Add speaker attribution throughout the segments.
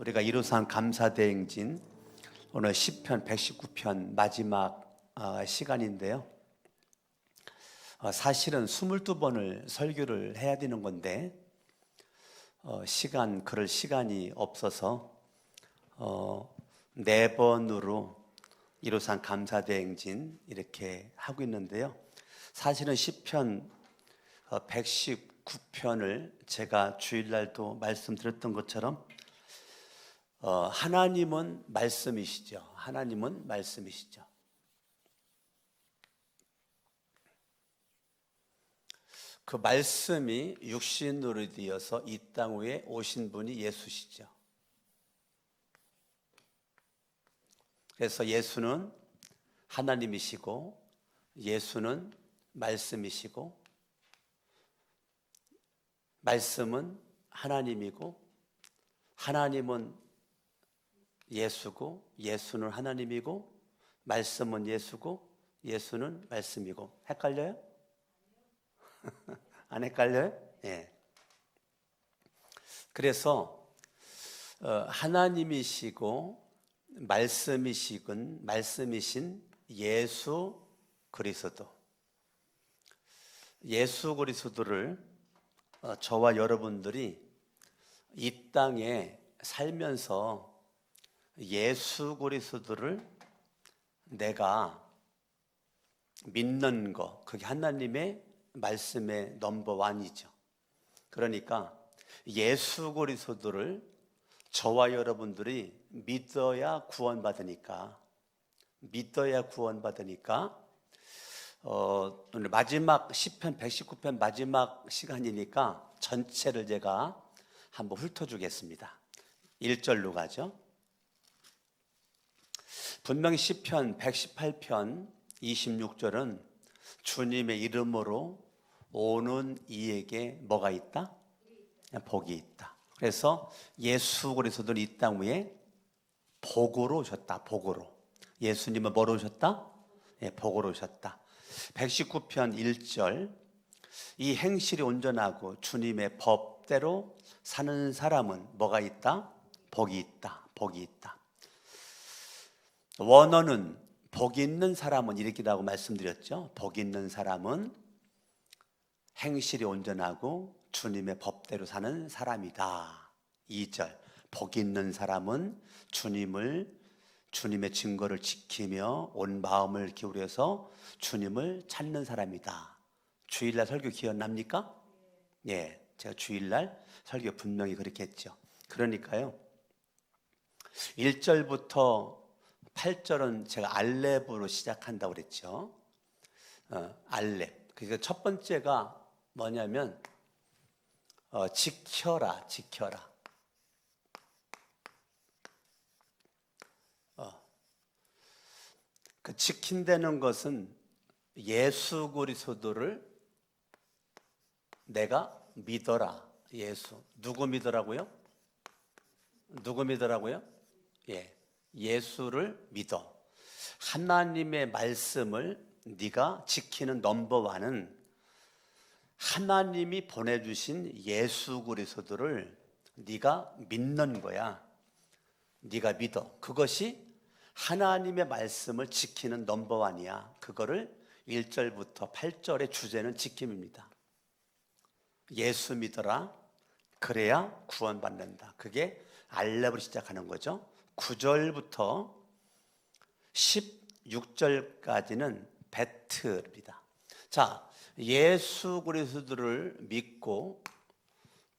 Speaker 1: 우리가 이루산 감사대행진 오늘 시편 119편 마지막 시간인데요. 사실은 22번을 설교를 해야 되는 건데 그럴 시간이 없어서 4번으로 이루산 감사대행진 이렇게 하고 있는데요. 사실은 시편 119편을 제가 주일날도 말씀드렸던 것처럼 하나님은 말씀이시죠. 하나님은 말씀이시죠. 그 말씀이 육신으로 되어서 이 땅 위에 오신 분이 예수시죠. 그래서 예수는 하나님이시고 예수는 말씀이시고 말씀은 하나님이고 하나님은 예수고 예수는 하나님이고 말씀은 예수고 예수는 말씀이고 헷갈려요? 안 헷갈려요? 예. 그래서 하나님이시고 말씀이신 예수 그리스도 그리스도를 저와 여러분들이 이 땅에 살면서 예수 그리스도를 내가 믿는 거, 그게 하나님의 말씀의 넘버원이죠. 그러니까 예수 그리스도를 저와 여러분들이 믿어야 구원받으니까 오늘 마지막 시편 119편 마지막 시간이니까 전체를 제가 한번 훑어주겠습니다. 1절로 가죠. 분명히 시편 118편 26절은 주님의 이름으로 오는 이에게 뭐가 있다? 복이 있다. 그래서 예수 그리스도는 이 땅 위에 복으로 오셨다. 복으로. 예수님은 뭐로 오셨다? 복으로 오셨다. 119편 1절 이 행실이 온전하고 주님의 법대로 사는 사람은 뭐가 있다? 복이 있다. 복이 있다. 원어는 복 있는 사람은 이렇게라고 말씀드렸죠. 복 있는 사람은 행실이 온전하고 주님의 법대로 사는 사람이다. 2절 복 있는 사람은 주님의 증거를 지키며 온 마음을 기울여서 주님을 찾는 사람이다. 주일날 설교 기억납니까? 예, 제가 주일날 설교 분명히 그렇게 했죠. 그러니까요 1절부터 8절은 제가 알렙으로 시작한다고 그랬죠. 알렙. 그래서 첫 번째가 뭐냐면 지켜라. 그 지킨다는 것은 예수 그리스도를 내가 믿어라. 예수. 누구 믿으라고요? 예. 예수를 믿어. 하나님의 말씀을 네가 지키는 넘버원은 하나님이 보내주신 예수 그리스도를 네가 믿는 거야. 네가 믿어. 그것이 하나님의 말씀을 지키는 넘버원이야. 그거를 1절부터 8절의 주제는 지킴입니다. 예수 믿어라. 그래야 구원받는다. 그게 알렙으로 시작하는 거죠. 9절부터 16절까지는 배틀입니다. 자, 예수 그리스도를 믿고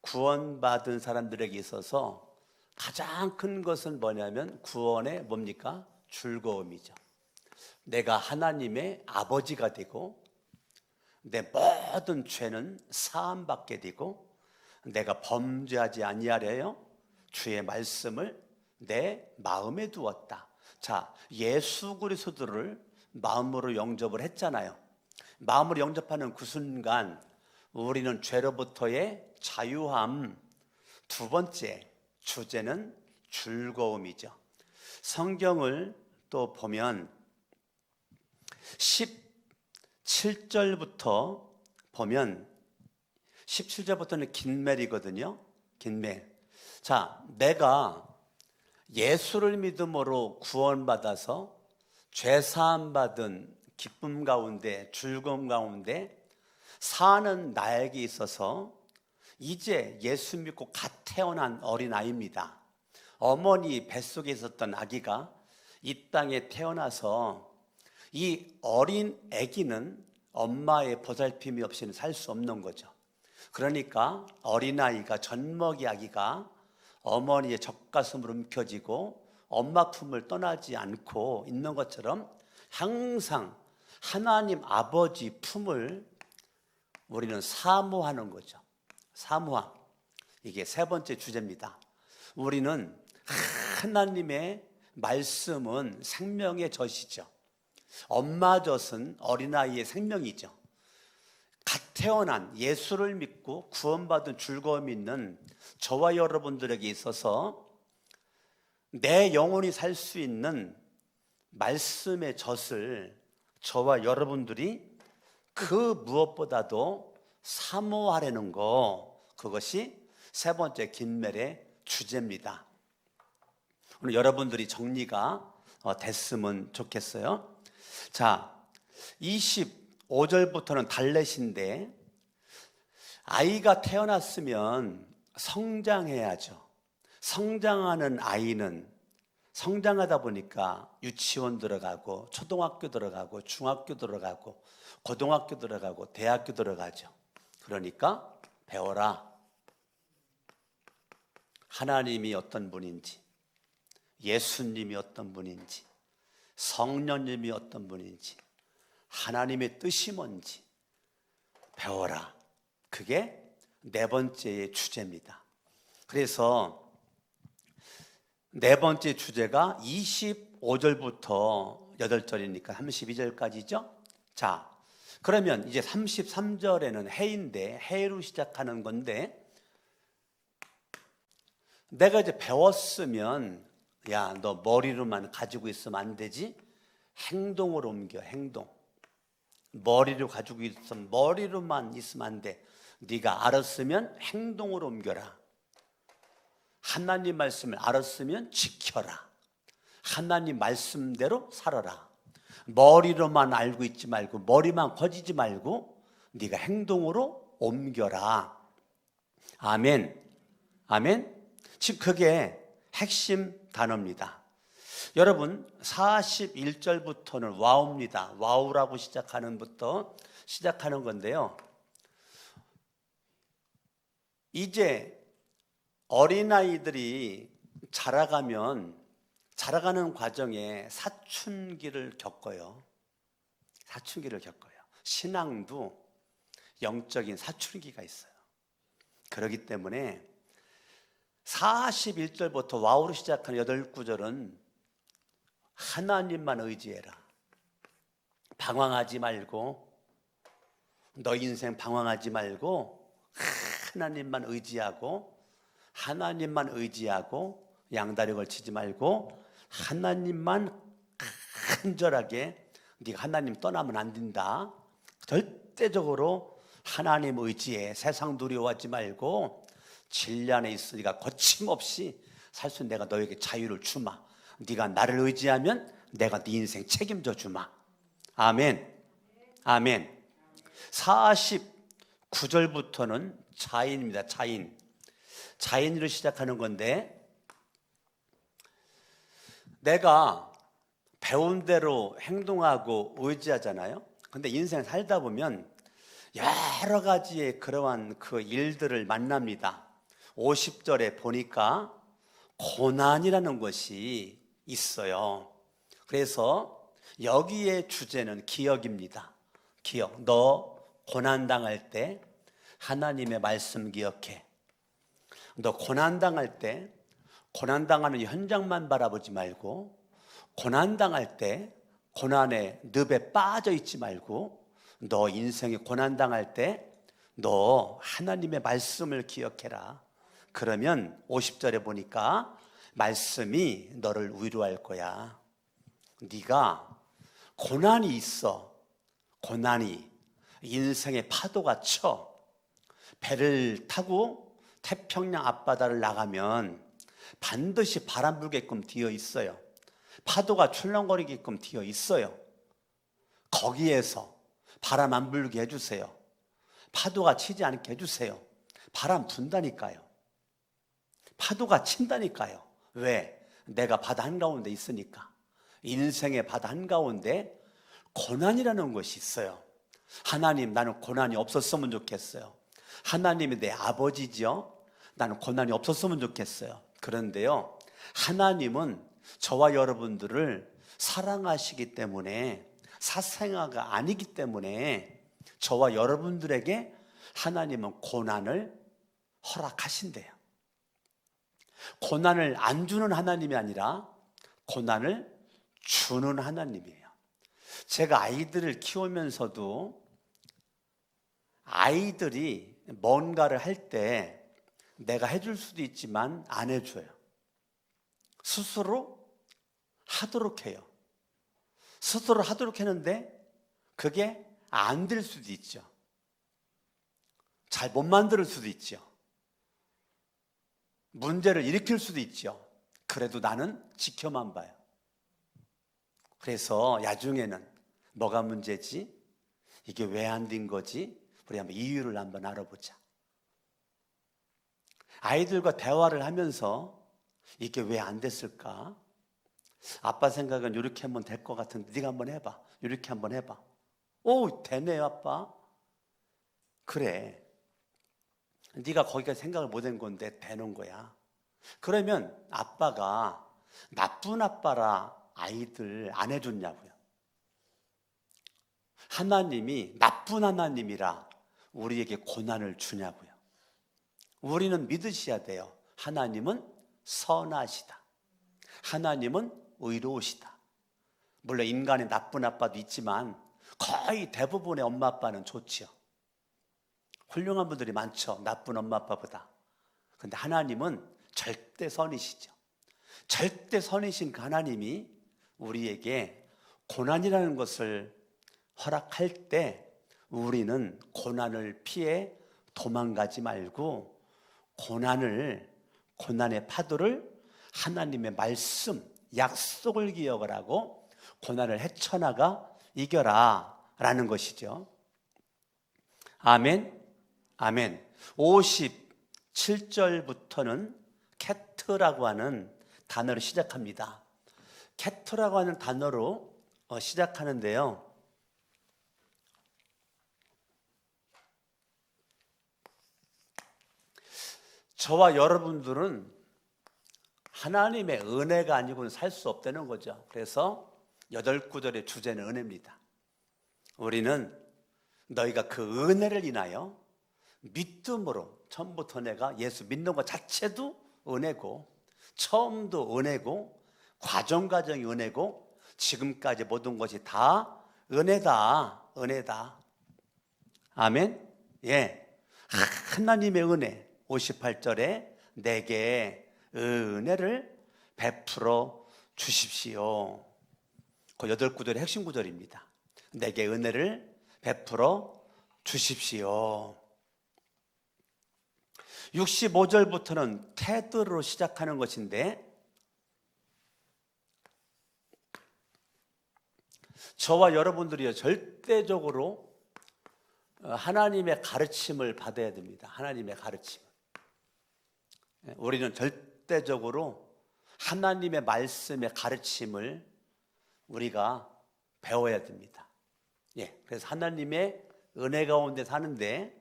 Speaker 1: 구원받은 사람들에게 있어서 가장 큰 것은 뭐냐면 구원의 뭡니까? 즐거움이죠. 내가 하나님의 아버지가 되고 내 모든 죄는 사함받게 되고 내가 범죄하지 아니하려여 주의 말씀을 내 마음에 두었다. 자, 예수 그리스도를 마음으로 영접을 했잖아요. 마음으로 영접하는 그 순간 우리는 죄로부터의 자유함. 두 번째 주제는 즐거움이죠. 성경을 또 보면 17절부터 보면 17절부터는 긴멜이거든요. 긴멜. 자, 내가 예수를 믿음으로 구원받아서 죄사함 받은 기쁨 가운데, 즐거움 가운데 사는 나에게 있어서 이제 예수 믿고 갓 태어난 어린아이입니다. 어머니 뱃속에 있었던 아기가 이 땅에 태어나서 이 어린 아기는 엄마의 보살핌이 없이는 살 수 없는 거죠. 그러니까 어린아이가, 젖먹이 아기가 어머니의 젖가슴으로 움켜쥐고 엄마 품을 떠나지 않고 있는 것처럼 항상 하나님 아버지 품을 우리는 사모하는 거죠. 사모함. 이게 세 번째 주제입니다. 우리는 하나님의 말씀은 생명의 젖이죠. 엄마 젖은 어린아이의 생명이죠. 갓 태어난 예수를 믿고 구원받은 즐거움이 있는 저와 여러분들에게 있어서 내 영혼이 살 수 있는 말씀의 젖을 저와 여러분들이 그 무엇보다도 사모하려는 거, 그것이 세 번째 긴멜의 주제입니다. 오늘 여러분들이 정리가 됐으면 좋겠어요. 자, 25절부터는 달렛인데, 아이가 태어났으면 성장해야죠. 성장하는 아이는 성장하다 보니까 유치원 들어가고 초등학교 들어가고 중학교 들어가고 고등학교 들어가고 대학교 들어가죠. 그러니까 배워라. 하나님이 어떤 분인지, 예수님이 어떤 분인지, 성령님이 어떤 분인지, 하나님의 뜻이 뭔지 배워라. 그게 네 번째의 주제입니다. 그래서 네 번째 주제가 25절부터 8절이니까 32절까지죠. 자, 그러면 이제 33절에는 해인데, 해로 시작하는 건데, 내가 이제 배웠으면, 야, 너 머리로만 가지고 있으면 안 되지? 행동으로 옮겨, 행동. 머리를 가지고 있으면 머리로만 있으면 안 돼. 네가 알았으면 행동으로 옮겨라. 하나님 말씀을 알았으면 지켜라. 하나님 말씀대로 살아라. 머리로만 알고 있지 말고, 머리만 커지지 말고 네가 행동으로 옮겨라. 아멘. 아멘. 즉 그게 핵심 단어입니다. 여러분, 41절부터는 와우입니다. 와우라고 시작하는 건데요. 이제 어린아이들이 자라가는 과정에 사춘기를 겪어요. 사춘기를 겪어요. 신앙도 영적인 사춘기가 있어요. 그렇기 때문에 41절부터 와우로 시작하는 8구절은 하나님만 의지해라. 방황하지 말고, 너 인생 방황하지 말고 하나님만 의지하고, 하나님만 의지하고, 양다리 걸치지 말고 하나님만 간절하게, 네가 하나님 떠나면 안 된다. 절대적으로 하나님 의지해. 세상 두려워하지 말고 진리 안에 있으니까 거침없이 살 수 있는 내가 너에게 자유를 주마. 네가 나를 의지하면 내가 네 인생 책임져 주마. 아멘. 아멘. 49절부터는 자인입니다. 자인으로 시작하는 건데, 내가 배운 대로 행동하고 의지하잖아요. 근데 인생 살다 보면 여러 가지의 그러한 그 일들을 만납니다. 50절에 보니까 고난이라는 것이 있어요. 그래서 여기에 주제는 기억입니다. 기억. 너 고난당할 때 하나님의 말씀 기억해. 너 고난당할 때 고난당하는 현장만 바라보지 말고, 고난당할 때 고난의 늪에 빠져 있지 말고, 너 인생에 고난당할 때 너 하나님의 말씀을 기억해라. 그러면 50절에 보니까 말씀이 너를 위로할 거야. 네가 고난이 있어. 고난이 인생의 파도가 쳐. 배를 타고 태평양 앞바다를 나가면 반드시 바람 불게끔 되어 있어요. 파도가 출렁거리게끔 되어 있어요. 거기에서 바람 안 불게 해주세요. 파도가 치지 않게 해주세요. 바람 분다니까요. 파도가 친다니까요. 왜? 내가 바다 한가운데 있으니까. 인생의 바다 한가운데 고난이라는 것이 있어요. 하나님, 나는 고난이 없었으면 좋겠어요. 하나님이 내 아버지죠. 나는 고난이 없었으면 좋겠어요. 그런데요, 하나님은 저와 여러분들을 사랑하시기 때문에, 사생아가 아니기 때문에 저와 여러분들에게 하나님은 고난을 허락하신대요. 고난을 안 주는 하나님이 아니라 고난을 주는 하나님이에요. 제가 아이들을 키우면서도 아이들이 뭔가를 할 때 내가 해줄 수도 있지만 안 해줘요. 스스로 하도록 해요. 스스로 하도록 했는데 그게 안 될 수도 있죠. 잘 못 만들 수도 있죠. 문제를 일으킬 수도 있죠. 그래도 나는 지켜만 봐요. 그래서 나중에는 뭐가 문제지? 이게 왜 안 된 거지? 우리 한번 이유를 한번 알아보자. 아이들과 대화를 하면서 이게 왜 안 됐을까? 아빠 생각은 이렇게 하면 될 것 같은데 네가 한번 해봐. 이렇게 한번 해봐. 오, 되네요, 아빠. 그래. 네가 거기까지 생각을 못한 건데 되는 거야. 그러면 아빠가 나쁜 아빠라 아이들 안 해줬냐고요. 하나님이 나쁜 하나님이라 우리에게 고난을 주냐고요. 우리는 믿으셔야 돼요. 하나님은 선하시다. 하나님은 의로우시다. 물론 인간의 나쁜 아빠도 있지만 거의 대부분의 엄마 아빠는 좋지요. 훌륭한 분들이 많죠. 나쁜 엄마 아빠보다. 그런데 하나님은 절대 선이시죠. 절대 선이신 그 하나님이 우리에게 고난이라는 것을 허락할 때 우리는 고난을 피해 도망가지 말고 고난의 파도를 하나님의 말씀, 약속을 기억을 하고 고난을 헤쳐나가 이겨라 라는 것이죠. 아멘. 아멘. 57절부터는 캐트라고 하는 단어를 시작합니다. 캐트라고 하는 단어로 시작하는데요. 저와 여러분들은 하나님의 은혜가 아니고는 살 수 없다는 거죠. 그래서 8구절의 주제는 은혜입니다. 우리는 너희가 그 은혜를 인하여 믿음으로, 처음부터 내가 예수 믿는 것 자체도 은혜고, 처음도 은혜고, 과정이 은혜고, 지금까지 모든 것이 다 은혜다. 은혜다. 아멘. 예. 하나님의 은혜. 58절에 내게 은혜를 베풀어 주십시오. 그 8구절의 핵심 구절입니다. 내게 은혜를 베풀어 주십시오. 65절부터는 테드로 시작하는 것인데, 저와 여러분들이 절대적으로 하나님의 가르침을 받아야 됩니다. 하나님의 가르침. 우리는 절대적으로 하나님의 말씀의 가르침을 우리가 배워야 됩니다. 예, 그래서 하나님의 은혜 가운데 사는데,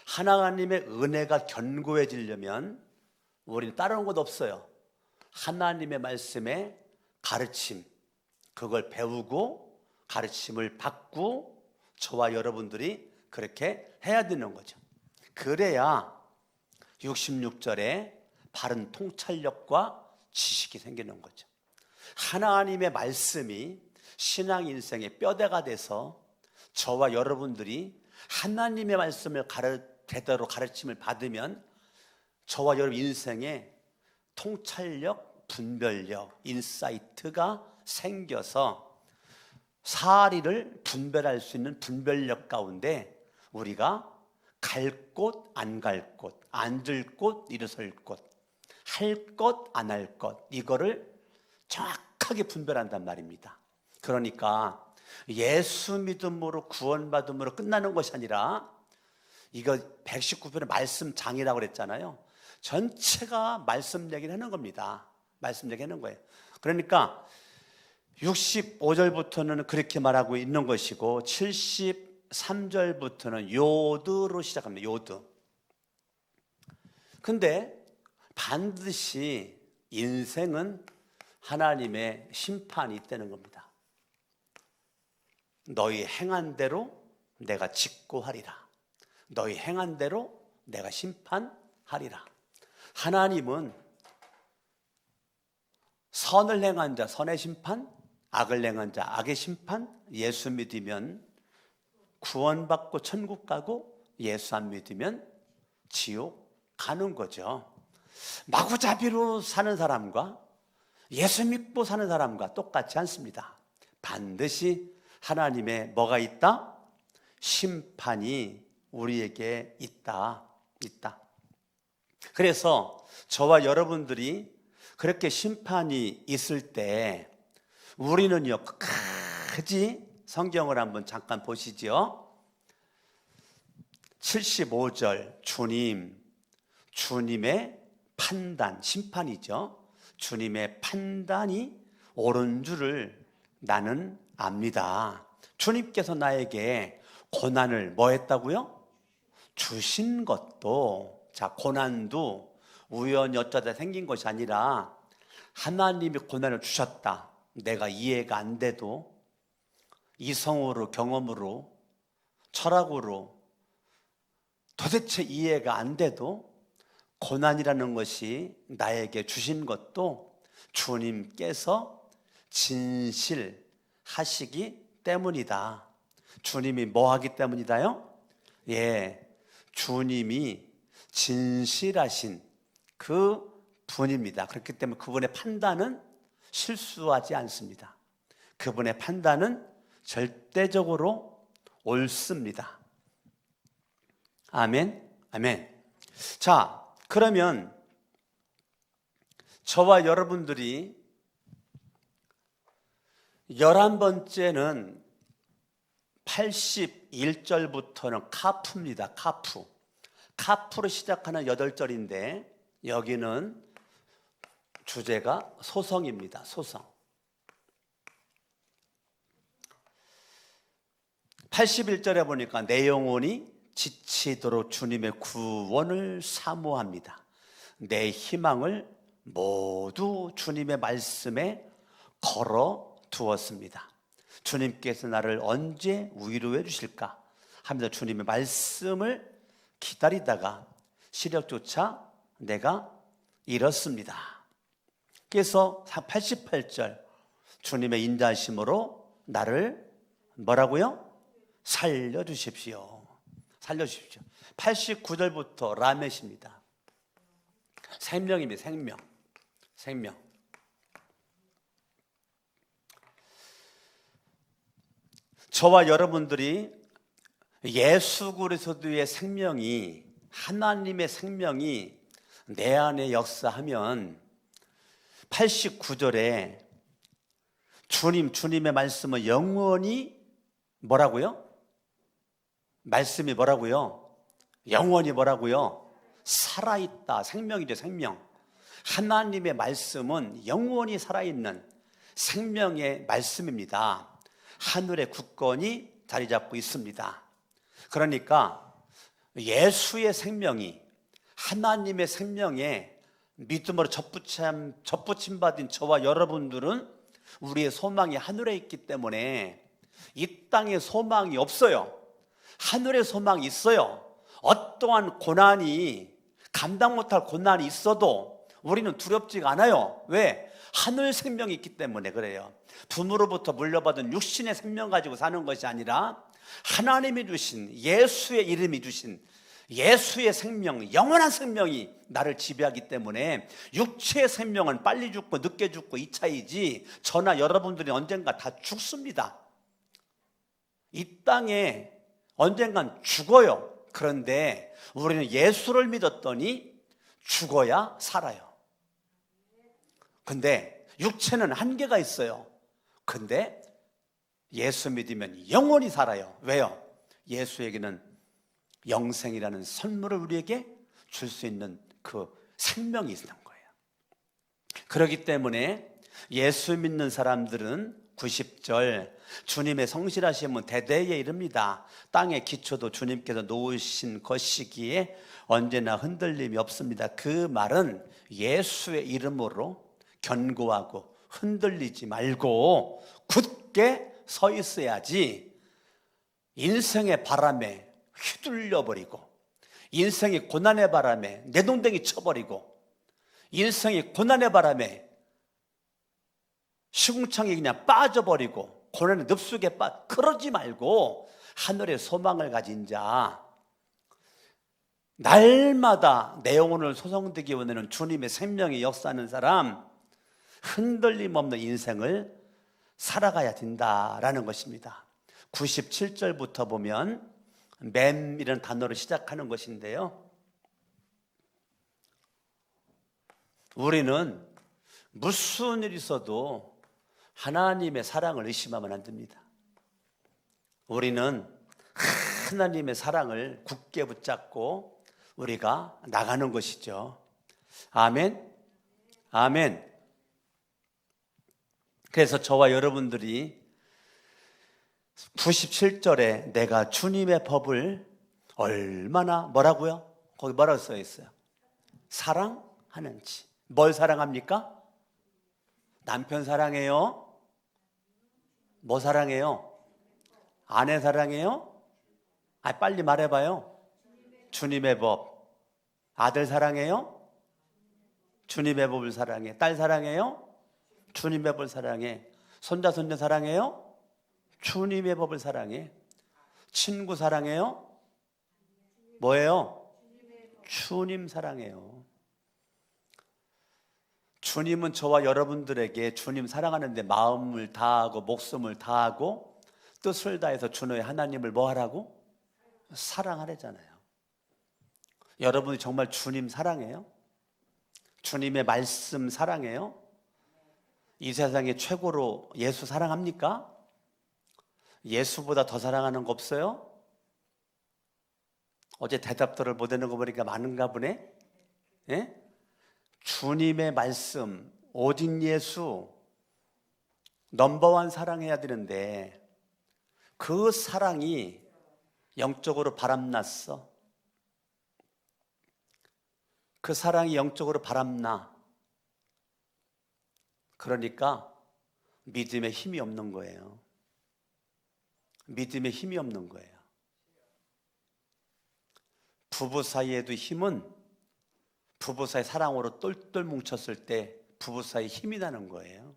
Speaker 1: 하나님의 은혜가 견고해지려면 우리는 다른 것 없어요. 하나님의 말씀의 가르침, 그걸 배우고 가르침을 받고 저와 여러분들이 그렇게 해야 되는 거죠. 그래야 66절에 바른 통찰력과 지식이 생기는 거죠. 하나님의 말씀이 신앙 인생의 뼈대가 돼서 저와 여러분들이 하나님의 말씀을 제대로 가르침을 받으면 저와 여러분 인생에 통찰력, 분별력, 인사이트가 생겨서 사리를 분별할 수 있는 분별력 가운데 우리가 갈 곳, 안 갈 곳, 앉을 곳, 일어설 곳, 할 것, 안 할 것, 이거를 정확하게 분별한단 말입니다. 그러니까 예수 믿음으로 구원받음으로 끝나는 것이 아니라, 이거 119편의 말씀 장이라고 그랬잖아요. 전체가 말씀 얘기를 하는 겁니다. 말씀 얘기 하는 거예요. 그러니까 65절부터는 그렇게 말하고 있는 것이고 73절부터는 요드로 시작합니다. 요드. 근데 반드시 인생은 하나님의 심판이 있다는 겁니다. 너희 행한 대로 내가 직고하리라. 너희 행한 대로 내가 심판하리라. 하나님은 선을 행한 자 선의 심판, 악을 행한 자 악의 심판. 예수 믿으면 구원받고 천국 가고, 예수 안 믿으면 지옥 가는 거죠. 마구잡이로 사는 사람과 예수 믿고 사는 사람과 똑같지 않습니다. 반드시 하나님의 뭐가 있다? 심판이 우리에게 있다. 그래서 저와 여러분들이 그렇게 심판이 있을 때 우리는요, 끝까지 성경을 한번 잠깐 보시죠. 75절 주님의 판단, 심판이죠. 주님의 판단이 옳은 줄을 나는 압니다. 주님께서 나에게 고난을 뭐 했다고요? 주신 것도, 자, 고난도 우연히 어쩌다 생긴 것이 아니라 하나님이 고난을 주셨다. 내가 이해가 안 돼도 이성으로, 경험으로, 철학으로 도대체 이해가 안 돼도 고난이라는 것이 나에게 주신 것도 주님께서 진실하시기 때문이다. 주님이 뭐 하기 때문이다요? 예, 주님이 진실하신 그 분입니다. 그렇기 때문에 그분의 판단은 실수하지 않습니다. 그분의 판단은 절대적으로 옳습니다. 아멘, 아멘. 자, 그러면 저와 여러분들이 11번째는 81절부터는 카프입니다. 카프로 시작하는 8절인데 여기는 주제가 소성입니다. 소성. 81절에 보니까 내 영혼이 지치도록 주님의 구원을 사모합니다. 내 희망을 모두 주님의 말씀에 걸어 두었습니다. 주님께서 나를 언제 위로해 주실까 하면서 주님의 말씀을 기다리다가 시력조차 내가 잃었습니다. 그래서 88절 주님의 인자하심으로 나를 뭐라고요? 살려주십시오. 89절부터 라멧입니다. 생명입니다. 생명. 저와 여러분들이 예수 그리스도의 생명이, 하나님의 생명이 내 안에 역사하면 89절에 주님의 말씀은 영원히 뭐라고요? 말씀이 뭐라고요? 영원히 뭐라고요? 살아있다. 생명이죠, 생명. 하나님의 말씀은 영원히 살아있는 생명의 말씀입니다. 하늘의 굳건히 자리 잡고 있습니다. 그러니까 예수의 생명이, 하나님의 생명에 믿음으로 접붙임 받은 저와 여러분들은 우리의 소망이 하늘에 있기 때문에 이 땅에 소망이 없어요. 하늘에 소망이 있어요. 어떠한 고난이, 감당 못할 고난이 있어도 우리는 두렵지가 않아요. 왜? 하늘 생명이 있기 때문에 그래요. 부모로부터 물려받은 육신의 생명 가지고 사는 것이 아니라 하나님이 주신, 예수의 이름이 주신 예수의 생명, 영원한 생명이 나를 지배하기 때문에 육체의 생명은 빨리 죽고 늦게 죽고 이 차이지, 저나 여러분들이 언젠가 다 죽습니다. 이 땅에 언젠간 죽어요. 그런데 우리는 예수를 믿었더니 죽어야 살아요. 근데 육체는 한계가 있어요. 근데 예수 믿으면 영원히 살아요. 왜요? 예수에게는 영생이라는 선물을 우리에게 줄 수 있는 그 생명이 있는 거예요. 그렇기 때문에 예수 믿는 사람들은 90절 주님의 성실하심은 대대에 이릅니다. 땅의 기초도 주님께서 놓으신 것이기에 언제나 흔들림이 없습니다. 그 말은 예수의 이름으로 견고하고 흔들리지 말고 굳게 서 있어야지 인생의 바람에 휘둘려 버리고, 인생의 고난의 바람에 내동댕이 쳐버리고, 인생의 고난의 바람에 시궁창에 그냥 빠져버리고 고난의 늪속에 그러지 말고 하늘의 소망을 가진 자, 날마다 내 영혼을 소성되게 원하는 주님의 생명이 역사하는 사람, 흔들림 없는 인생을 살아가야 된다라는 것입니다. 97절부터 보면 맴이라는 단어로 시작하는 것인데요, 우리는 무슨 일이 있어도 하나님의 사랑을 의심하면 안 됩니다. 우리는 하나님의 사랑을 굳게 붙잡고 우리가 나가는 것이죠. 아멘. 아멘. 그래서 저와 여러분들이 97절에 내가 주님의 법을 얼마나 뭐라고요? 거기 뭐라고 써 있어요? 사랑하는지. 뭘 사랑합니까? 남편 사랑해요? 뭐 사랑해요? 아내 사랑해요? 빨리 말해봐요. 주님의 법. 아들 사랑해요? 주님의 법을 사랑해. 딸 사랑해요? 주님의 법을 사랑해. 손자 손녀 사랑해요? 주님의 법을 사랑해. 친구 사랑해요? 뭐예요? 주님 사랑해요. 주님은 저와 여러분들에게 주님 사랑하는데 마음을 다하고 목숨을 다하고 뜻을 다해서 주너의 하나님을 뭐 하라고? 사랑하래잖아요. 여러분이 정말 주님 사랑해요? 주님의 말씀 사랑해요? 이 세상에 최고로 예수 사랑합니까? 예수보다 더 사랑하는 거 없어요? 어제 대답들을 못 하는 거 보니까 많은가 보네? 예? 주님의 말씀, 오직 예수, 넘버원 사랑해야 되는데 그 사랑이 영적으로 바람났어. 그 사랑이 영적으로 바람나. 그러니까 믿음에 힘이 없는 거예요. 믿음에 힘이 없는 거예요. 부부 사이에도 힘은 부부 사이 사랑으로 똘똘 뭉쳤을 때 부부 사이 힘이 나는 거예요.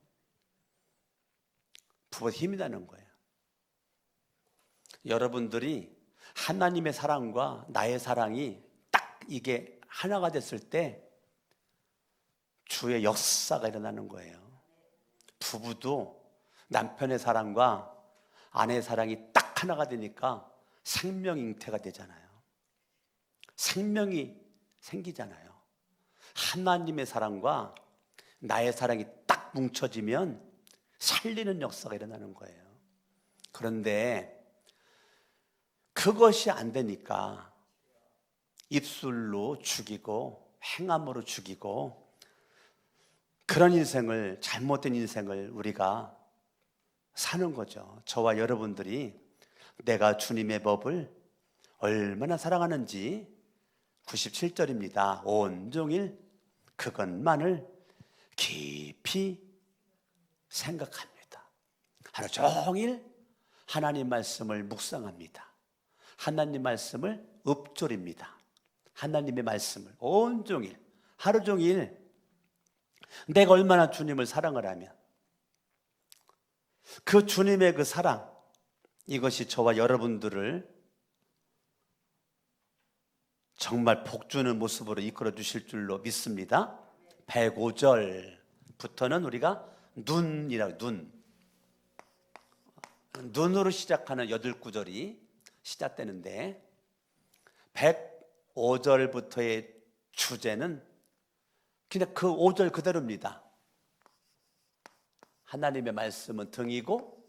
Speaker 1: 부부 힘이 나는 거예요. 여러분들이 하나님의 사랑과 나의 사랑이 딱 이게 하나가 됐을 때 주의 역사가 일어나는 거예요. 부부도 남편의 사랑과 아내의 사랑이 딱 하나가 되니까 생명 잉태가 되잖아요. 생명이 생기잖아요. 하나님의 사랑과 나의 사랑이 딱 뭉쳐지면 살리는 역사가 일어나는 거예요. 그런데 그것이 안 되니까 입술로 죽이고 행함으로 죽이고 그런 인생을, 잘못된 인생을 우리가 사는 거죠. 저와 여러분들이 내가 주님의 법을 얼마나 사랑하는지 97절입니다. 온종일 그것만을 깊이 생각합니다. 하루 종일 하나님 말씀을 묵상합니다. 하나님 말씀을 읊조립니다. 하나님의 말씀을 온종일 하루 종일 내가 얼마나 주님을 사랑을 하면 그 주님의 그 사랑, 이것이 저와 여러분들을 정말 복주는 모습으로 이끌어 주실 줄로 믿습니다. 105절부터는 우리가 눈이라고, 눈으로 시작하는 8구절이 시작되는데 105절부터의 주제는 그냥 그 5절 그대로입니다. 하나님의 말씀은 등이고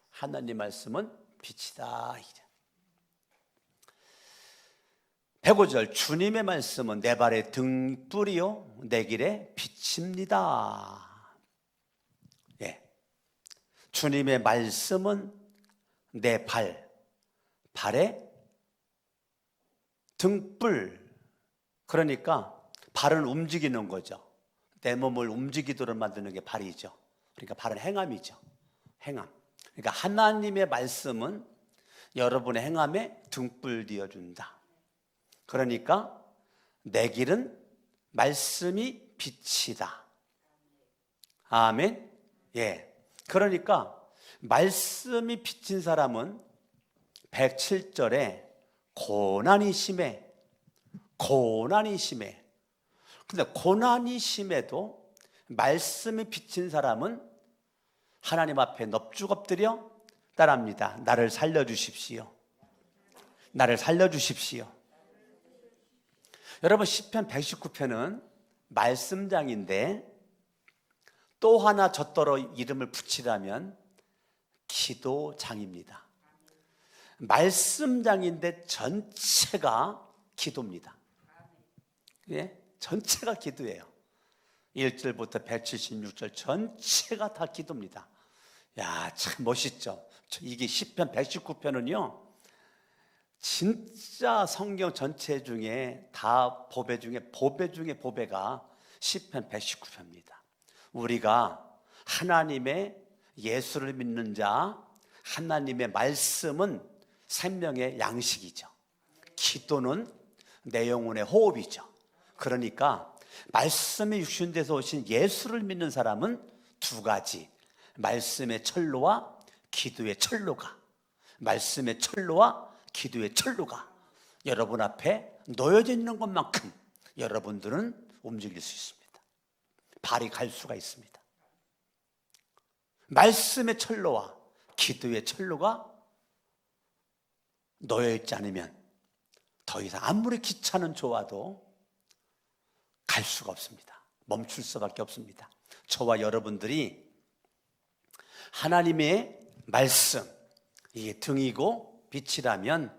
Speaker 1: 하나님 말씀은 빛이다. 105절 주님의 말씀은 내 발의 등불이요 내 길의 빛입니다. 예. 주님의 말씀은 내 발의 등불. 그러니까 발은 움직이는 거죠. 내 몸을 움직이도록 만드는 게 발이죠. 그러니까 발은 행함이죠. 행함. 그러니까 하나님의 말씀은 여러분의 행함에 등불 되어준다. 그러니까 내 길은 말씀이 빛이다. 아멘. 예. 그러니까 말씀이 비친 사람은 107절에 고난이 심해. 근데 고난이 심해도 말씀이 비친 사람은 하나님 앞에 넙죽 엎드려 따라합니다. 나를 살려주십시오. 나를 살려주십시오. 여러분 시편 119편은 말씀장인데 또 하나 젖더러 이름을 붙이라면 기도장입니다. 말씀장인데 전체가 기도입니다. 예? 전체가 기도예요. 1절부터 176절 전체가 다 기도입니다. 야, 참 멋있죠. 이게 시편 119편은요 진짜 성경 전체 중에 다 보배 중에 보배가 시편 119편입니다. 우리가 하나님의 예수를 믿는 자, 하나님의 말씀은 생명의 양식이죠. 기도는 내 영혼의 호흡이죠. 그러니까 말씀의 육신돼서 오신 예수를 믿는 사람은 두 가지, 말씀의 철로와 기도의 철로가, 말씀의 철로와 기도의 철로가 여러분 앞에 놓여져 있는 것만큼 여러분들은 움직일 수 있습니다. 발이 갈 수가 있습니다. 말씀의 철로와 기도의 철로가 놓여있지 않으면 더 이상 아무리 기차는 좋아도 갈 수가 없습니다. 멈출 수밖에 없습니다. 저와 여러분들이 하나님의 말씀, 이게 등이고 빛이라면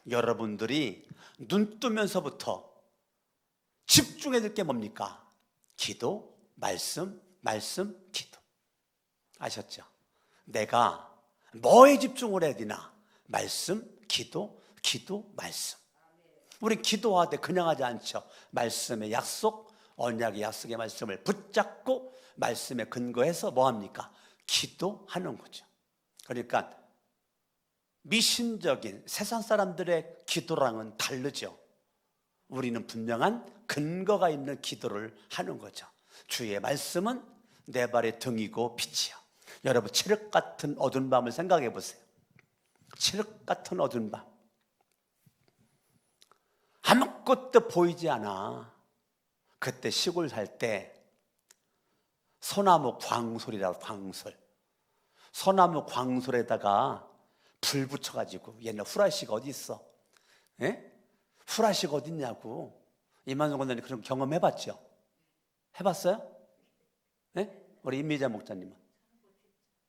Speaker 1: 여러분들이 눈 뜨면서부터 집중해야 될 게 뭡니까? 기도, 말씀, 기도. 아셨죠? 내가 뭐에 집중을 해야 되나? 말씀, 기도, 말씀. 우리 기도할 때 그냥 하지 않죠. 말씀의 약속, 언약의 약속의 말씀을 붙잡고 말씀에 근거해서 뭐합니까? 기도하는 거죠. 그러니까 미신적인 세상 사람들의 기도랑은 다르죠. 우리는 분명한 근거가 있는 기도를 하는 거죠. 주의 말씀은 내 발의 등이고 빛이요. 여러분 칠흑 같은 어두운 밤을 생각해 보세요. 칠흑 같은 어두운 밤, 아무것도 보이지 않아. 그때 시골 살 때 소나무 광솔이라고, 광솔. 소나무 광솔에다가 불 붙여가지고, 옛날 후라시가 어디 있어? 예? 후라시가 어디 있냐고. 이만성 권사님 그런 경험해봤죠? 해봤어요? 예? 우리 임미자 목사님은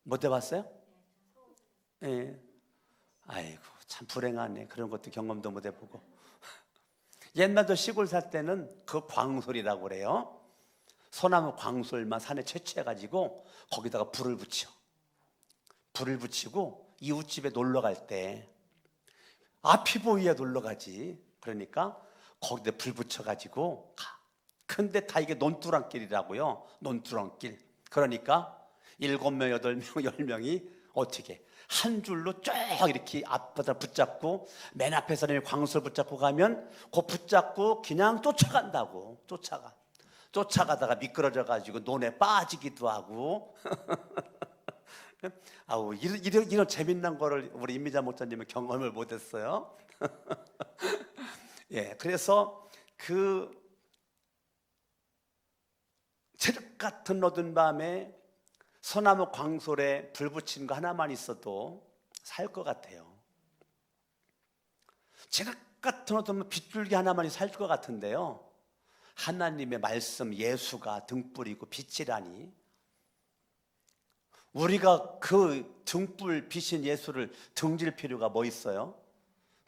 Speaker 1: 못 해봤어요? 예. 아이고 참 불행하네. 그런 것도 경험도 못 해보고. 옛날도 시골 살 때는 그 광솔이라고 그래요. 소나무 광솔만 산에 채취해가지고 거기다가 불을 붙여. 불을 붙이고 이웃집에 놀러 갈 때 앞이 보이야 놀러 가지. 그러니까 거기다 불 붙여가지고 가. 근데 다 이게 논두렁길이라고요. 논두렁길. 그러니까 7명, 8명, 10명이 어떻게 한 줄로 쭉 이렇게 앞에다 붙잡고 맨 앞에 사람이 광솔 붙잡고 가면 그 붙잡고 그냥 쫓아간다고. 쫓아가다가 미끄러져 가지고 논에 빠지기도 하고. 아우 이런 재밌는 거를 우리 임미자 목사님은 경험을 못했어요. 예, 그래서 그 칠흑 같은 어두운 밤에 소나무 광솔에 불 붙인 거 하나만 있어도 살 것 같아요. 칠흑 같은 어두운 밤 빗줄기 하나만이 살 것 같은데요. 하나님의 말씀 예수가 등불이고 빛이라니 우리가 그 등불 비신 예수를 등질 필요가 뭐 있어요?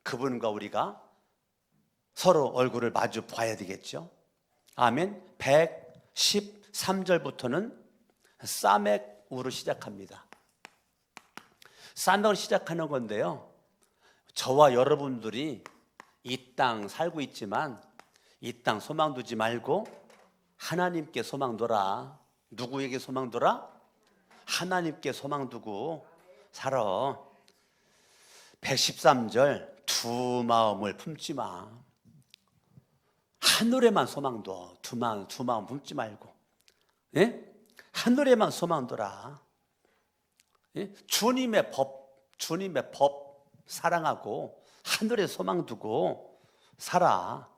Speaker 1: 그분과 우리가 서로 얼굴을 마주 봐야 되겠죠. 아멘. 113절부터는 싸맥으로 시작합니다. 싸맥을 시작하는 건데요, 저와 여러분들이 이 땅 살고 있지만 이 땅 소망 두지 말고 하나님께 소망 둬라. 누구에게 소망 둬라? 하나님께 소망 두고 살아. 113절, 두 마음을 품지 마. 하늘에만 소망 둬. 두 마음 품지 말고. 예? 하늘에만 소망 둬라. 예? 주님의 법 사랑하고 하늘에 소망 두고 살아.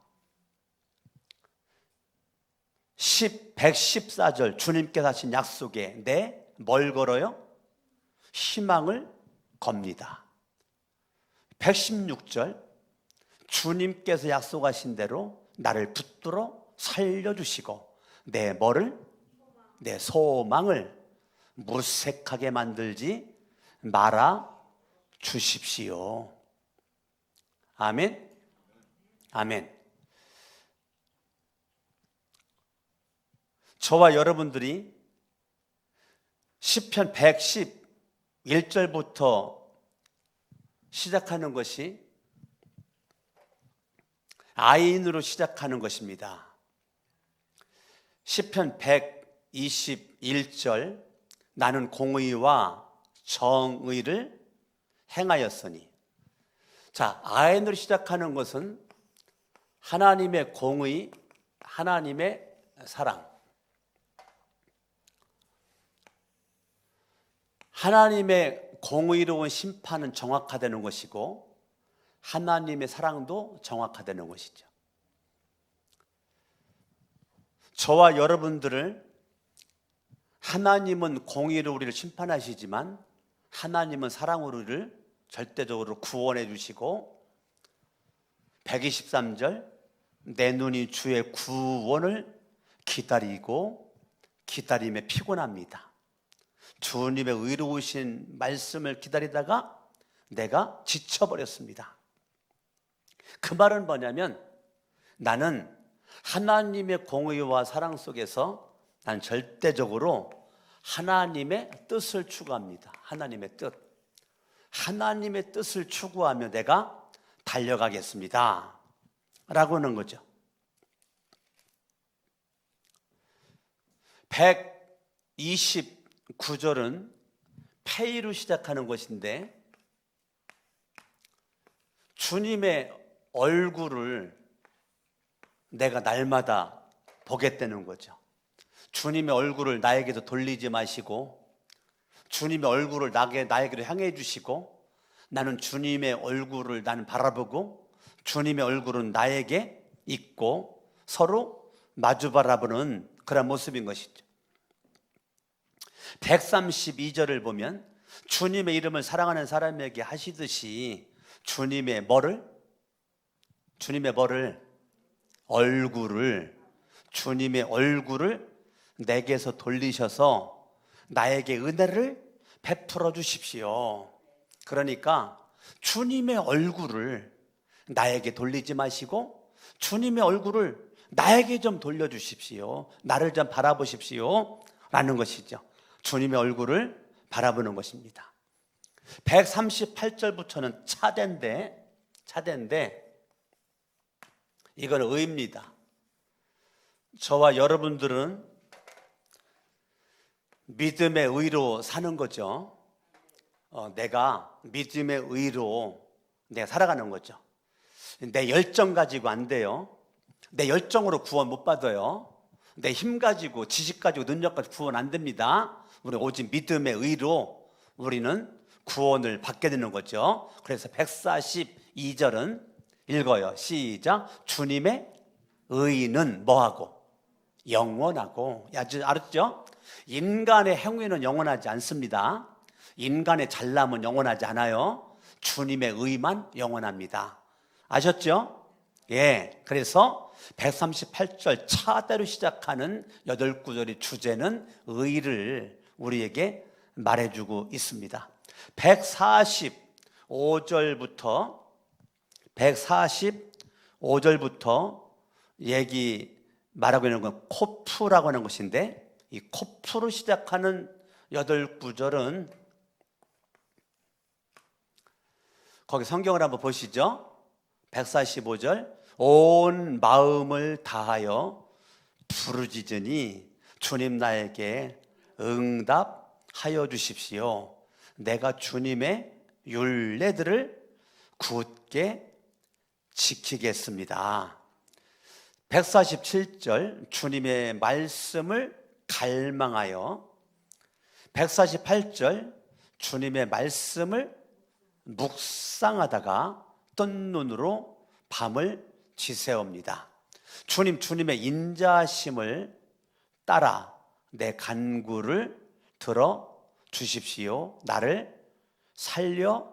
Speaker 1: 114절, 주님께서 하신 약속에 뭘 걸어요? 희망을 겁니다. 116절, 주님께서 약속하신 대로 나를 붙들어 살려주시고 내 소망을 무색하게 만들지 말아 주십시오. 아멘. 아멘. 저와 여러분들이 시편 111절부터 시작하는 것이 아인으로 시작하는 것입니다. 시편 121절, 나는 공의와 정의를 행하였으니. 자, 아인으로 시작하는 것은 하나님의 공의, 하나님의 사랑, 하나님의 공의로운 심판은 정확화되는 것이고 하나님의 사랑도 정확화되는 것이죠. 저와 여러분들을 하나님은 공의로 우리를 심판하시지만 하나님은 사랑으로 우리를 절대적으로 구원해 주시고 123절, 내 눈이 주의 구원을 기다리고 기다림에 피곤합니다. 주님의 의로우신 말씀을 기다리다가 내가 지쳐버렸습니다. 그 말은 뭐냐면 나는 하나님의 공의와 사랑 속에서 난 절대적으로 하나님의 뜻을 추구합니다. 하나님의 뜻. 하나님의 뜻을 추구하며 내가 달려가겠습니다 라고 하는 거죠. 129절은 페이로 시작하는 것인데 주님의 얼굴을 내가 날마다 보겠다는 거죠. 주님의 얼굴을 나에게도 돌리지 마시고 주님의 얼굴을 나에게로 향해 주시고 나는 주님의 얼굴을 나는 바라보고 주님의 얼굴은 나에게 있고 서로 마주 바라보는 그런 모습인 것이죠. 132절을 보면 주님의 이름을 사랑하는 사람에게 하시듯이 주님의 주님의 얼굴을 내게서 돌리셔서 나에게 은혜를 베풀어 주십시오. 그러니까 주님의 얼굴을 나에게 돌리지 마시고 주님의 얼굴을 나에게 좀 돌려주십시오. 나를 좀 바라보십시오 라는 것이죠. 주님의 얼굴을 바라보는 것입니다. 138절부터는 차대인데 이건 의입니다. 저와 여러분들은 믿음의 의로 사는 거죠. 내가 믿음의 의로 내가 살아가는 거죠. 내 열정 가지고 안 돼요. 내 열정으로 구원 못 받아요. 내 힘 가지고 지식 가지고 능력 가지고 구원 안 됩니다. 우리 오직 믿음의 의로 우리는 구원을 받게 되는 거죠. 그래서 142절은 읽어요. 시작. 주님의 의는 뭐하고? 영원하고. 알았죠? 인간의 행위는 영원하지 않습니다. 인간의 잘남은 영원하지 않아요. 주님의 의만 영원합니다. 아셨죠? 예. 그래서 138절 차대로 시작하는 8구절의 주제는 의를 우리에게 말해주고 있습니다. 145절부터 얘기 말하고 있는 건 코프라고 하는 것인데, 이 코프로 시작하는 8구절은 거기 성경을 한번 보시죠. 145절, 온 마음을 다하여 부르짖으니 주님 나에게 응답하여 주십시오. 내가 주님의 율례들을 굳게 지키겠습니다. 147절, 주님의 말씀을 갈망하여, 148절, 주님의 말씀을 묵상하다가 뜬 눈으로 밤을 지새웁니다. 주님의 인자하심을 따라 내 간구를 들어 주십시오. 나를 살려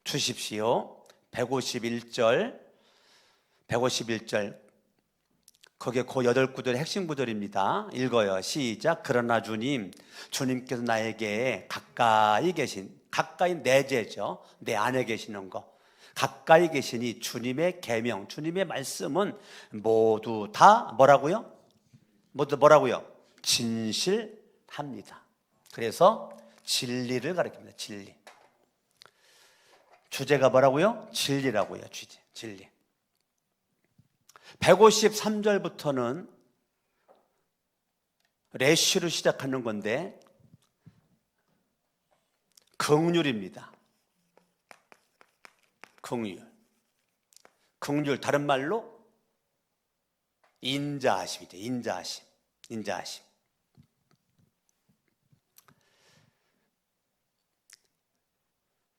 Speaker 1: 주십시오. 151절, 거기에 그 8구절의 핵심 구절입니다. 읽어요. 시작. 그러나 주님께서 나에게 가까이 내재죠. 내 안에 계시는 거. 가까이 계시니 주님의 계명, 주님의 말씀은 모두 다 뭐라고요? 진실합니다. 그래서 진리를 가리킵니다. 진리. 주제가 뭐라고요? 진리라고요. 진리. 153절부터는 레쉬로 시작하는 건데 긍휼입니다. 긍휼 다른 말로 인자하심이죠. 인자하심.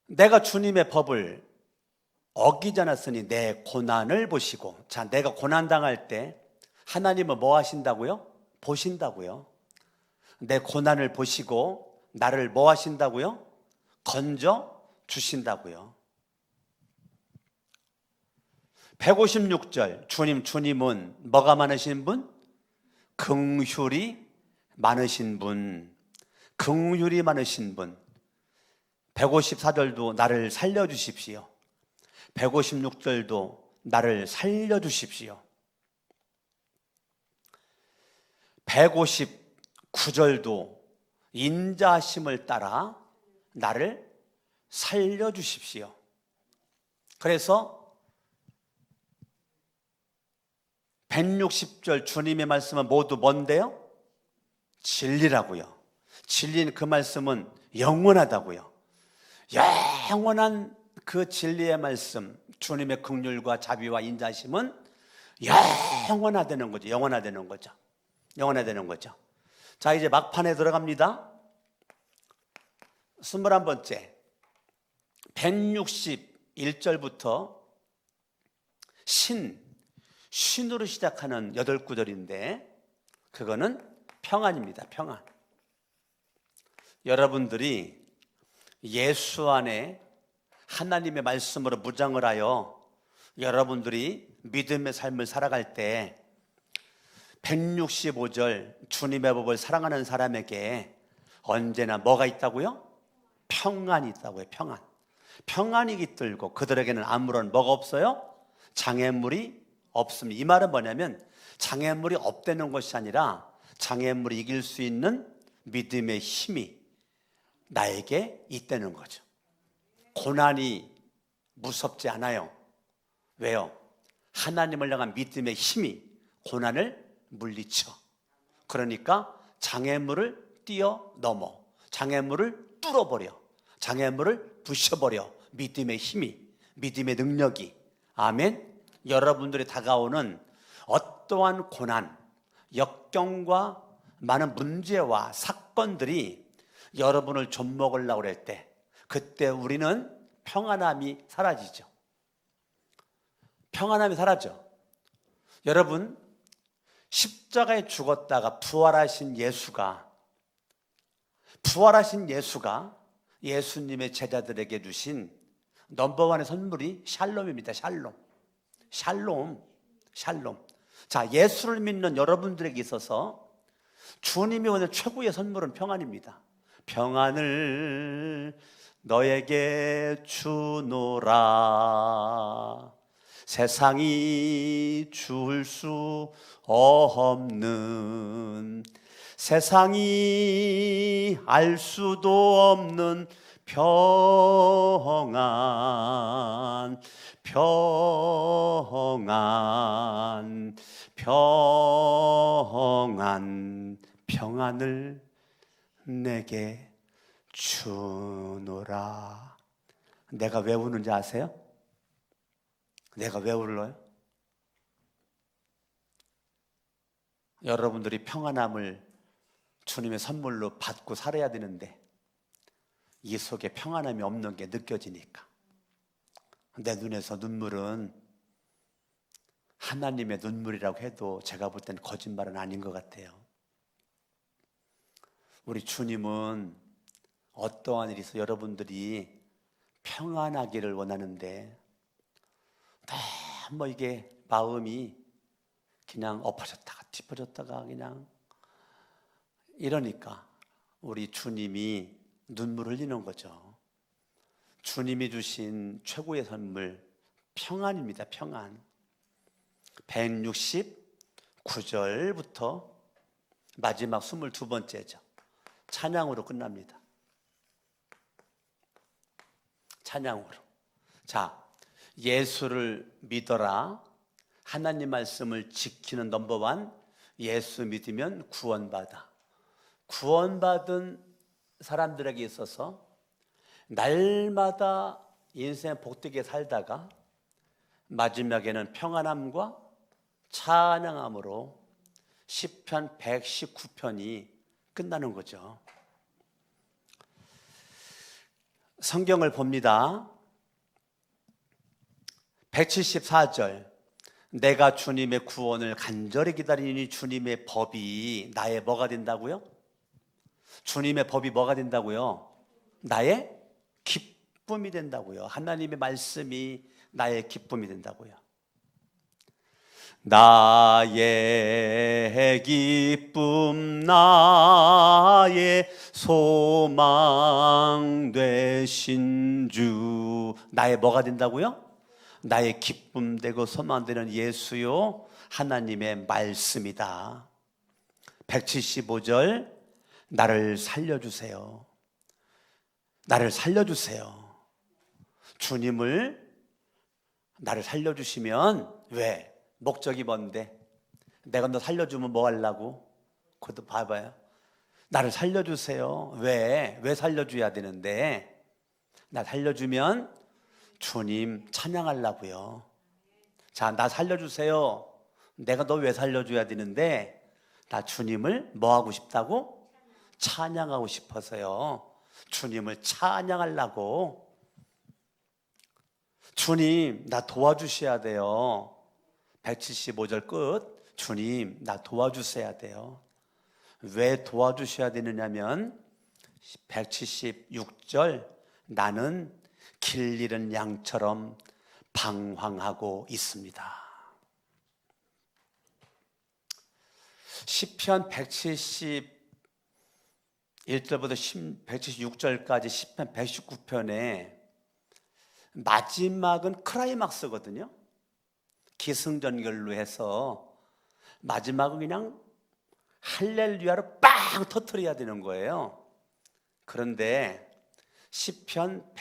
Speaker 1: 내가 주님의 법을 어기지 않았으니 내 고난을 보시고. 자, 내가 고난당할 때 하나님은 뭐 하신다고요? 보신다고요. 내 고난을 보시고 나를 뭐 하신다고요? 건져 주신다고요. 156절, 주님은 뭐가 많으신 분? 긍휼이 많으신 분. 154절도 나를 살려주십시오. 156절도 나를 살려주십시오. 159절도 인자하심을 따라 나를 살려주십시오. 그래서 160절 주님의 말씀은 모두 뭔데요? 진리라고요. 진리는 그 말씀은 영원하다고요. 영원한 그 진리의 말씀, 주님의 긍휼과 자비와 인자심은 영원하다는 거죠. 자, 이제 막판에 들어갑니다. 21번째 161절부터 신으로 시작하는 8구절인데 그거는 평안입니다. 평안. 여러분들이 예수 안에 하나님의 말씀으로 무장을 하여 여러분들이 믿음의 삶을 살아갈 때 165절 주님의 법을 사랑하는 사람에게 언제나 뭐가 있다고요? 평안이 있다고요. 평안이 깃들고 그들에게는 아무런 뭐가 없어요? 장애물이 없습니다. 이 말은 뭐냐면 장애물이 없다는 것이 아니라 장애물이 이길 수 있는 믿음의 힘이 나에게 있다는 거죠. 고난이 무섭지 않아요. 왜요? 하나님을 향한 믿음의 힘이 고난을 물리쳐. 그러니까 장애물을 뛰어넘어, 장애물을 뚫어버려, 장애물을 부셔버려. 믿음의 힘이, 믿음의 능력이. 아멘. 여러분들이 다가오는 어떠한 고난, 역경과 많은 문제와 사건들이 여러분을 좀먹으려고 할 때, 그때 우리는 평안함이 사라지죠. 평안함이 사라져. 여러분, 십자가에 죽었다가 부활하신 예수가 예수님의 제자들에게 주신 넘버원의 선물이 샬롬입니다. 샬롬. 자, 예수를 믿는 여러분들에게 있어서 주님이 오늘 최고의 선물은 평안입니다. 평안을 너에게 주노라. 세상이 줄 수 없는, 세상이 알 수도 없는 평안, 평안, 평안, 평안을 내게 주노라. 내가 왜 우는지 아세요? 내가 왜 울어요? 여러분들이 평안함을 주님의 선물로 받고 살아야 되는데 이 속에 평안함이 없는 게 느껴지니까. 내 눈에서 눈물은 하나님의 눈물이라고 해도 제가 볼 때는 거짓말은 아닌 것 같아요. 우리 주님은 어떠한 일이 있어 여러분들이 평안하기를 원하는데 너무 이게 마음이 그냥 엎어졌다가 뒤집어졌다가 그냥 이러니까 우리 주님이 눈물 흘리는 거죠. 주님이 주신 최고의 선물 평안입니다. 평안. 169절부터 마지막 22번째죠. 찬양으로 끝납니다. 찬양으로. 자, 예수를 믿어라. 하나님 말씀을 지키는 넘버원, 예수 믿으면 구원받아. 구원받은 사람들에게 있어서 날마다 인생 복되게 살다가 마지막에는 평안함과 찬양함으로 시편 119편이 끝나는 거죠. 성경을 봅니다. 174절, 내가 주님의 구원을 간절히 기다리니 주님의 법이 나의 뭐가 된다고요? 주님의 법이 뭐가 된다고요? 나의 기쁨이 된다고요. 하나님의 말씀이 나의 기쁨이 된다고요. 나의 기쁨, 나의 소망 되신 주. 나의 뭐가 된다고요? 나의 기쁨 되고 소망 되는 예수요, 하나님의 말씀이다. 175절, 나를 살려주세요. 나를 살려주세요. 주님을 나를 살려주시면 왜? 목적이 뭔데? 내가 너 살려주면 뭐 하려고? 그것도 봐봐요. 나를 살려주세요. 왜? 왜 살려줘야 되는데? 나 살려주면 주님 찬양하려고요. 자, 나 살려주세요. 내가 너 왜 살려줘야 되는데? 나 주님을 뭐 하고 싶다고? 찬양하고 싶어서요. 주님을 찬양하려고. 주님, 나 도와주셔야 돼요. 175절 끝, 주님, 나 도와주셔야 돼요. 왜 도와주셔야 되느냐면 176절, 나는 길 잃은 양처럼 방황하고 있습니다. 시편 171절부터 176절까지 시편 119편에 마지막은 클라이막스거든요. 기승전결로 해서 마지막은 그냥 할렐루야로 빵 터뜨려야 되는 거예요. 그런데 시편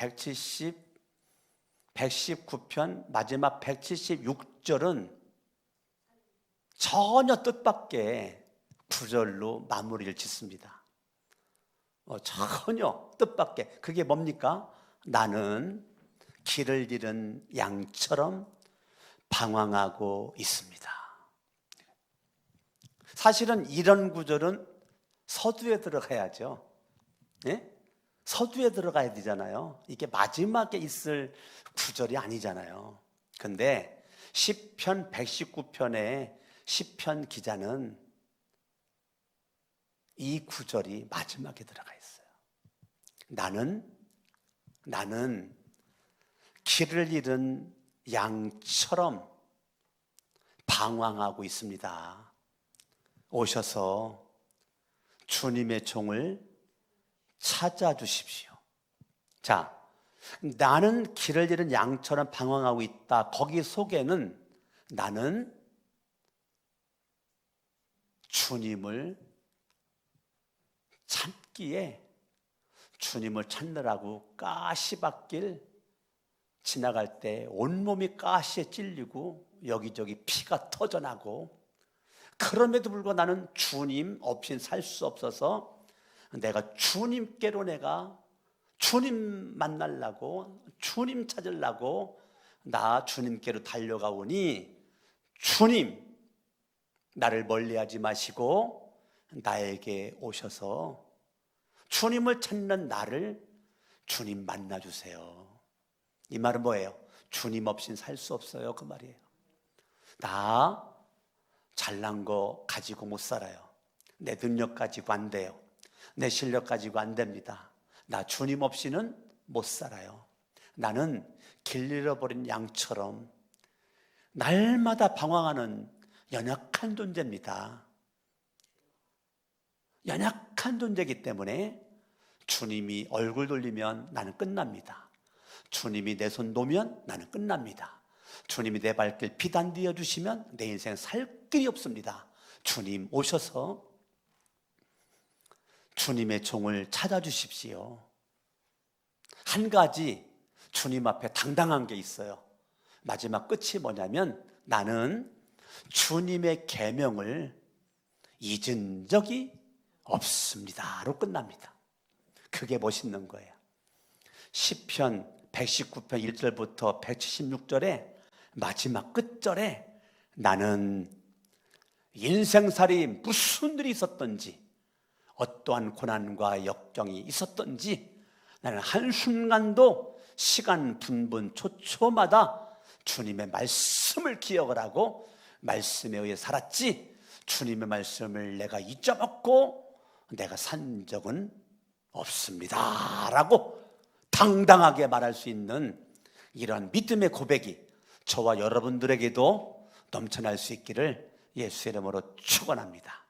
Speaker 1: 119편 마지막 176절은 전혀 뜻밖의 구절로 마무리를 짓습니다. 전혀 뜻밖의. 그게 뭡니까? 나는 길을 잃은 양처럼 방황하고 있습니다. 사실은 이런 구절은 서두에 들어가야죠. 네? 서두에 들어가야 되잖아요. 이게 마지막에 있을 구절이 아니잖아요. 근데 시편 119편의 시편 기자는 이 구절이 마지막에 들어가 있어요. 나는 길을 잃은 양처럼 방황하고 있습니다. 오셔서 주님의 종을 찾아주십시오. 자, 나는 길을 잃은 양처럼 방황하고 있다. 거기 속에는 나는 주님을 찾기에 주님을 찾느라고 가시밭길 지나갈 때 온몸이 가시에 찔리고 여기저기 피가 터져나고, 그럼에도 불구하고 나는 주님 없인 살 수 없어서 내가 주님께로 내가 주님 만나려고 주님 찾으려고 나 주님께로 달려가오니 주님 나를 멀리하지 마시고 나에게 오셔서 주님을 찾는 나를 주님 만나주세요. 이 말은 뭐예요? 주님 없인 살 수 없어요, 그 말이에요. 나 잘난 거 가지고 못 살아요. 내 능력 가지고 안 돼요. 내 실력 가지고 안 됩니다. 나 주님 없이는 못 살아요. 나는 길 잃어버린 양처럼 날마다 방황하는 연약한 존재입니다. 연약한 존재이기 때문에 주님이 얼굴 돌리면 나는 끝납니다. 주님이 내 손 놓으면 나는 끝납니다. 주님이 내 발길 피단디어 주시면 내 인생 살 길이 없습니다. 주님 오셔서 주님의 종을 찾아주십시오. 한 가지 주님 앞에 당당한 게 있어요. 마지막 끝이 뭐냐면 나는 주님의 계명을 잊은 적이 없습니다로 끝납니다. 그게 멋있는 거예요. 시편 119편 1절부터 176절에 마지막 끝절에 나는 인생살이 무슨 일이 있었던지 어떠한 고난과 역경이 있었던지 나는 한순간도 시간 분분 초초마다 주님의 말씀을 기억을 하고 말씀에 의해 살았지 주님의 말씀을 내가 잊어먹고 내가 산 적은 없습니다 라고 당당하게 말할 수 있는 이러한 믿음의 고백이 저와 여러분들에게도 넘쳐날 수 있기를 예수의 이름으로 축원합니다.